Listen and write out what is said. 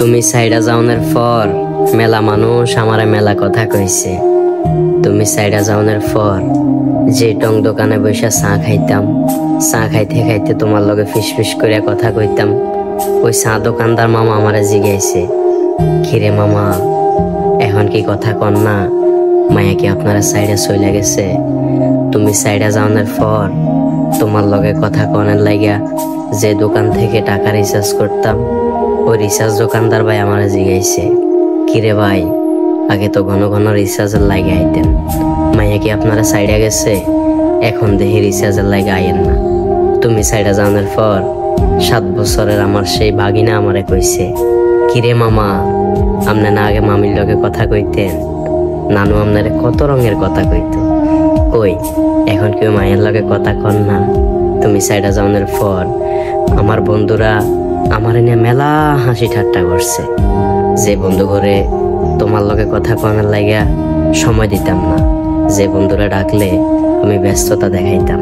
তুমি সাইডা যাওনের পর মেলা মানুষ আমারে মেলা কথা কইছে। তুমি সাইডা যাওনের পর যে টং দোকানে বসে চা খাইতাম, চা খাইতে খাইতে তোমার লগে ফিস করে কথা কইতাম, ওই চা দোকানদার মামা আমারে জিগাইছে, কিরে মামা এখন কি কথা কন না, মায়া কি আপনারা সাইডে চলে গেছে? তুমি সাইডা যাওনের পর তোমার লগে কথা কনের লাগিয়া যে দোকান থেকে টাকা রিচার্জ করতাম, ওই রিচার্জ দোকানদার ভাই আমার জিগাইছে, কিরে ভাই আগে তো ঘন ঘন রিচার্জের লাগে আইতেন, মাইয়া কি আপনারা সাইডে গেছে? এখন দেখি রিচার্জের লাগে আইয়েন না। তুমি সাইডে যাওয়ার পর 7 বছরের আমার সেই ভাগিনা আমারে কইছে, কিরে মামা আপনি না আগে মামির লগে কথা কইতেন, নানু আপনারে কত রঙের কথা কইতো, কই এখন কেউ মায়ের লগে কথা কন না? তুমি সাইডে যাওয়ার পর আমার বন্ধুরা আমার নিয়ে মেলা হাসি ঠাট্টা করছে, যে বন্ধু ঘরে তোমার লগে কথা কনার লাগিয়া সময় দিতাম না, যে বন্ধুরা ডাকলে আমি ব্যস্ততা দেখাইতাম।